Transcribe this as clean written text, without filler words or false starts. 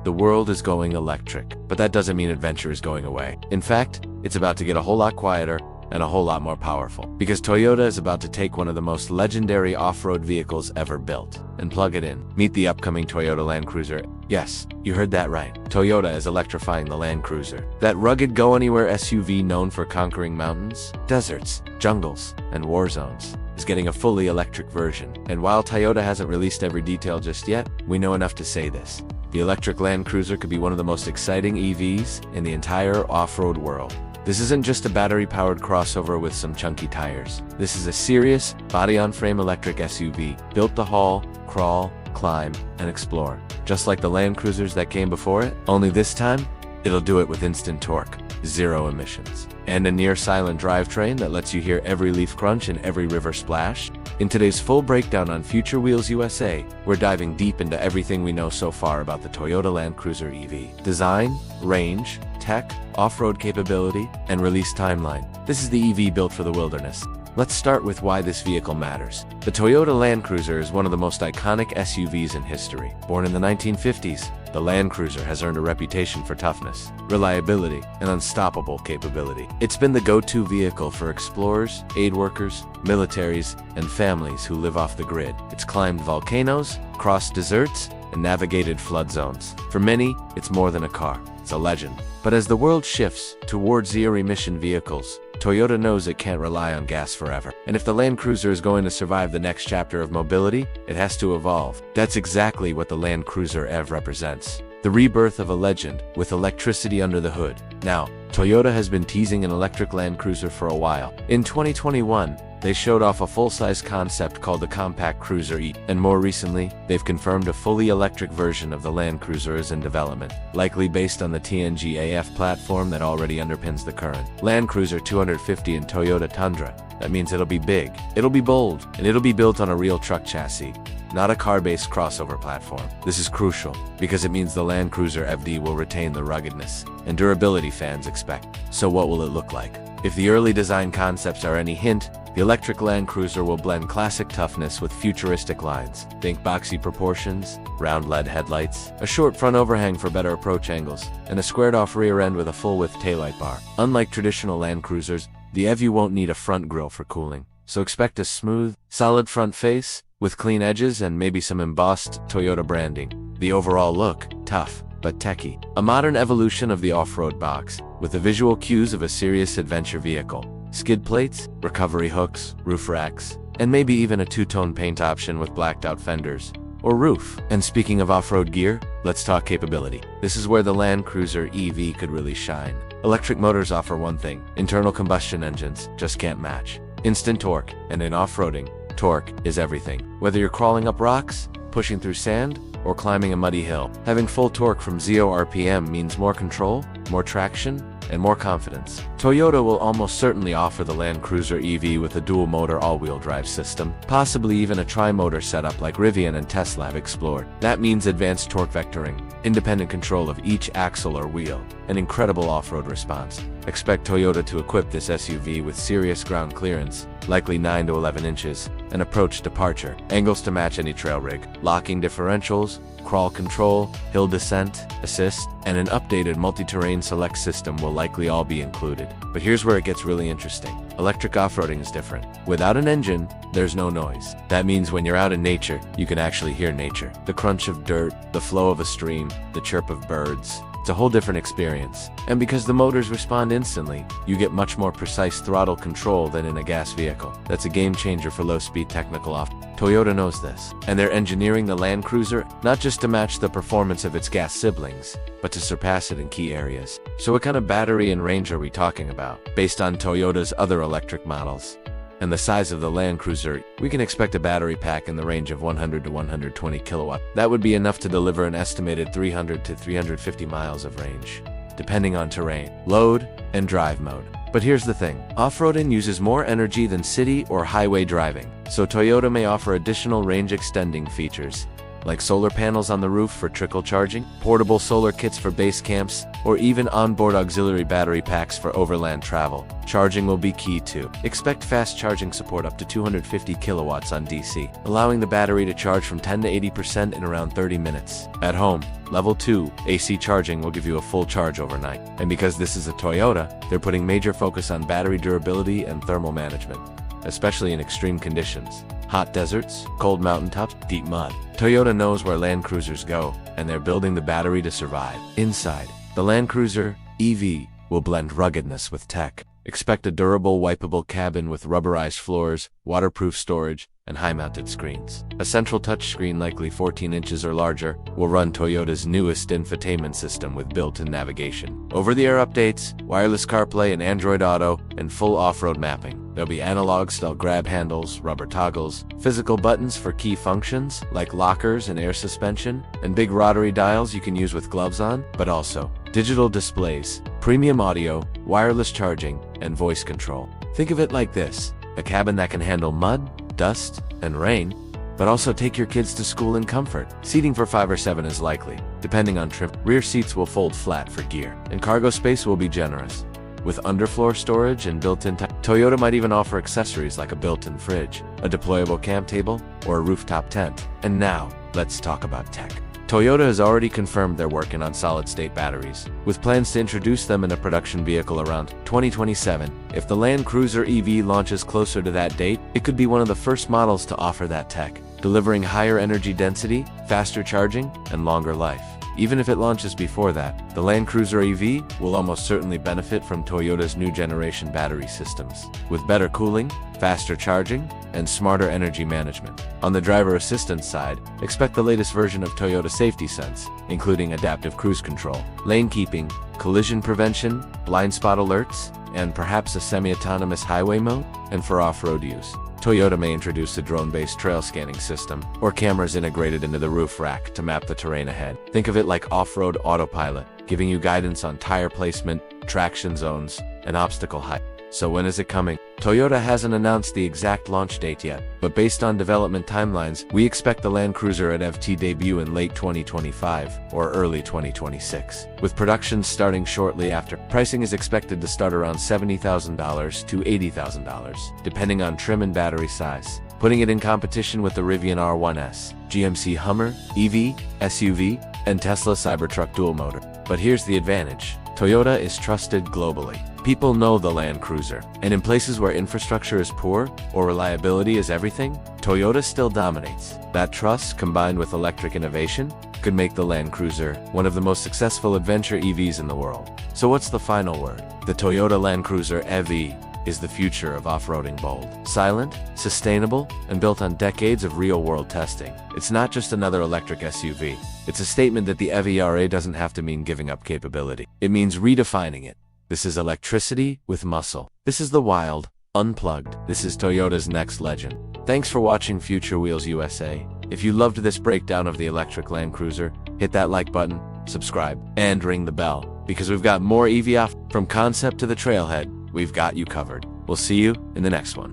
The world is going electric, but that doesn't mean adventure is going away. In fact, it's about to get a whole lot quieter and a whole lot more powerful. Because Toyota is about to take one of the most legendary off-road vehicles ever built and plug it in. Meet the upcoming Toyota Land Cruiser. Yes, you heard that right. Toyota is electrifying the Land Cruiser. That rugged go-anywhere SUV known for conquering mountains, deserts, jungles, and war zones is getting a fully electric version. And while Toyota hasn't released every detail just yet, we know enough to say this. The electric Land Cruiser could be one of the most exciting EVs in the entire off-road world. This isn't just a battery-powered crossover with some chunky tires. This is a serious, body-on-frame electric SUV, built to haul, crawl, climb, and explore. Just like the Land Cruisers that came before it, only this time, it'll do it with instant torque, zero emissions, and a near-silent drivetrain that lets you hear every leaf crunch and every river splash. In today's full breakdown on Future Wheels USA, we're diving deep into everything we know so far about the Toyota Land Cruiser EV. Design, range, tech, off-road capability, and release timeline. This is the EV built for the wilderness. Let's start with why this vehicle matters. The Toyota Land Cruiser is one of the most iconic SUVs in history. Born in the 1950s, the Land Cruiser has earned a reputation for toughness, reliability, and unstoppable capability. It's been the go-to vehicle for explorers, aid workers, militaries, and families who live off the grid. It's climbed volcanoes, crossed deserts, and navigated flood zones. For many, it's more than a car. It's a legend. But as the world shifts towards zero-emission vehicles, Toyota knows it can't rely on gas forever. And if the Land Cruiser is going to survive the next chapter of mobility, it has to evolve. That's exactly what the Land Cruiser EV represents. The rebirth of a legend with electricity under the hood. Now, Toyota has been teasing an electric Land Cruiser for a while. In 2021, they showed off a full-size concept called the Compact Cruiser E, and more recently, they've confirmed a fully electric version of the Land Cruiser is in development, likely based on the TNGA-F platform that already underpins the current Land Cruiser 250 and Toyota Tundra. That means it'll be big, it'll be bold, and it'll be built on a real truck chassis, not a car-based crossover platform. This is crucial, because it means the Land Cruiser FD will retain the ruggedness and durability fans expect. So what will it look like? If the early design concepts are any hint, the electric Land Cruiser will blend classic toughness with futuristic lines. Think boxy proportions, round LED headlights, a short front overhang for better approach angles, and a squared-off rear end with a full-width taillight bar. Unlike traditional Land Cruisers, the EV won't need a front grille for cooling. So expect a smooth, solid front face, with clean edges and maybe some embossed Toyota branding. The overall look, tough, but techy. A modern evolution of the off-road box, with the visual cues of a serious adventure vehicle. Skid plates, recovery hooks, roof racks, and maybe even a two-tone paint option with blacked-out fenders or roof. And speaking of off-road gear, let's talk capability. This is where the Land Cruiser EV could really shine. Electric motors offer one thing, internal combustion engines just can't match. Instant torque, and in off-roading, torque is everything. Whether you're crawling up rocks, pushing through sand, or climbing a muddy hill, having full torque from 0 RPM means more control, more traction, and more confidence. Toyota will almost certainly offer the Land Cruiser EV with a dual-motor all-wheel drive system, possibly even a tri-motor setup like Rivian and Tesla have explored. That means advanced torque vectoring, independent control of each axle or wheel, and incredible off-road response. Expect Toyota to equip this SUV with serious ground clearance, likely 9 to 11 inches, and approach departure, angles to match any trail rig, locking differentials, crawl control, hill descent, assist, and an updated multi-terrain select system will likely all be included. But here's where it gets really interesting. Electric off-roading is different. Without an engine, there's no noise. That means when you're out in nature, you can actually hear nature. The crunch of dirt, the flow of a stream, the chirp of birds. It's a whole different experience. And because the motors respond instantly, you get much more precise throttle control than in a gas vehicle. That's a game changer for low-speed technical off. Toyota knows this, and they're engineering the Land Cruiser not just to match the performance of its gas siblings, but to surpass it in key areas. So what kind of battery and range are we talking about? Based on Toyota's other electric models and the size of the Land Cruiser, we can expect a battery pack in the range of 100 to 120 kilowatt. That would be enough to deliver an estimated 300 to 350 miles of range, depending on terrain, load, and drive mode. But here's the thing, off-roading uses more energy than city or highway driving, so Toyota may offer additional range-extending features, like solar panels on the roof for trickle charging, portable solar kits for base camps, or even onboard auxiliary battery packs for overland travel. Charging will be key too. Expect fast charging support up to 250 kilowatts on DC, allowing the battery to charge from 10 to 80% in around 30 minutes. At home, Level 2 AC charging will give you a full charge overnight. And because this is a Toyota, they're putting major focus on battery durability and thermal management, especially in extreme conditions. Hot deserts, cold mountaintops, deep mud. Toyota knows where Land Cruisers go, and they're building the battery to survive. Inside, the Land Cruiser EV will blend ruggedness with tech. Expect a durable, wipeable cabin with rubberized floors, waterproof storage, and high-mounted screens. A central touchscreen, likely 14 inches or larger, will run Toyota's newest infotainment system with built-in navigation, over-the-air updates, wireless CarPlay and Android Auto, and full off-road mapping. There'll be analog-style grab handles, rubber toggles, physical buttons for key functions, like lockers and air suspension, and big rotary dials you can use with gloves on, but also digital displays, premium audio, wireless charging, and voice control. Think of it like this: a cabin that can handle mud, dust, and rain, but also take your kids to school in comfort. Seating for 5 or 7 is likely, depending on trim. Rear seats will fold flat for gear, and cargo space will be generous, with underfloor storage and built-in Toyota might even offer accessories like a built-in fridge, a deployable camp table, or a rooftop tent. And now, let's talk about tech. Toyota has already confirmed they're working on solid-state batteries, with plans to introduce them in a production vehicle around 2027. If the Land Cruiser EV launches closer to that date, it could be one of the first models to offer that tech, delivering higher energy density, faster charging, and longer life. Even if it launches before that, the Land Cruiser EV will almost certainly benefit from Toyota's new generation battery systems, with better cooling, faster charging, and smarter energy management. On the driver assistance side, expect the latest version of Toyota Safety Sense, including adaptive cruise control, lane keeping, collision prevention, blind spot alerts, and perhaps a semi-autonomous highway mode. And for off-road use, Toyota may introduce a drone-based trail scanning system, or cameras integrated into the roof rack to map the terrain ahead. Think of it like off-road autopilot, giving you guidance on tire placement, traction zones, and obstacle height. So when is it coming? Toyota hasn't announced the exact launch date yet, but based on development timelines, we expect the Land Cruiser at FT debut in late 2025 or early 2026, with production starting shortly after. Pricing is expected to start around $70,000 to $80,000, depending on trim and battery size, putting it in competition with the Rivian R1S, GMC Hummer, EV, SUV, and Tesla Cybertruck dual motor. But here's the advantage: Toyota is trusted globally. People know the Land Cruiser, and in places where infrastructure is poor or reliability is everything, Toyota still dominates. That trust, combined with electric innovation, could make the Land Cruiser one of the most successful adventure EVs in the world. So what's the final word? The Toyota Land Cruiser EV is the future of off-roading. Bold, silent, sustainable, and built on decades of real-world testing. It's not just another electric SUV. It's a statement that the EV doesn't have to mean giving up capability. It means redefining it. This is electricity with muscle. This is the wild, unplugged. This is Toyota's next legend. Thanks for watching Future Wheels USA. If you loved this breakdown of the electric Land Cruiser, hit that like button, subscribe, and ring the bell, because we've got more EV off. From concept to the trailhead, we've got you covered. We'll see you in the next one.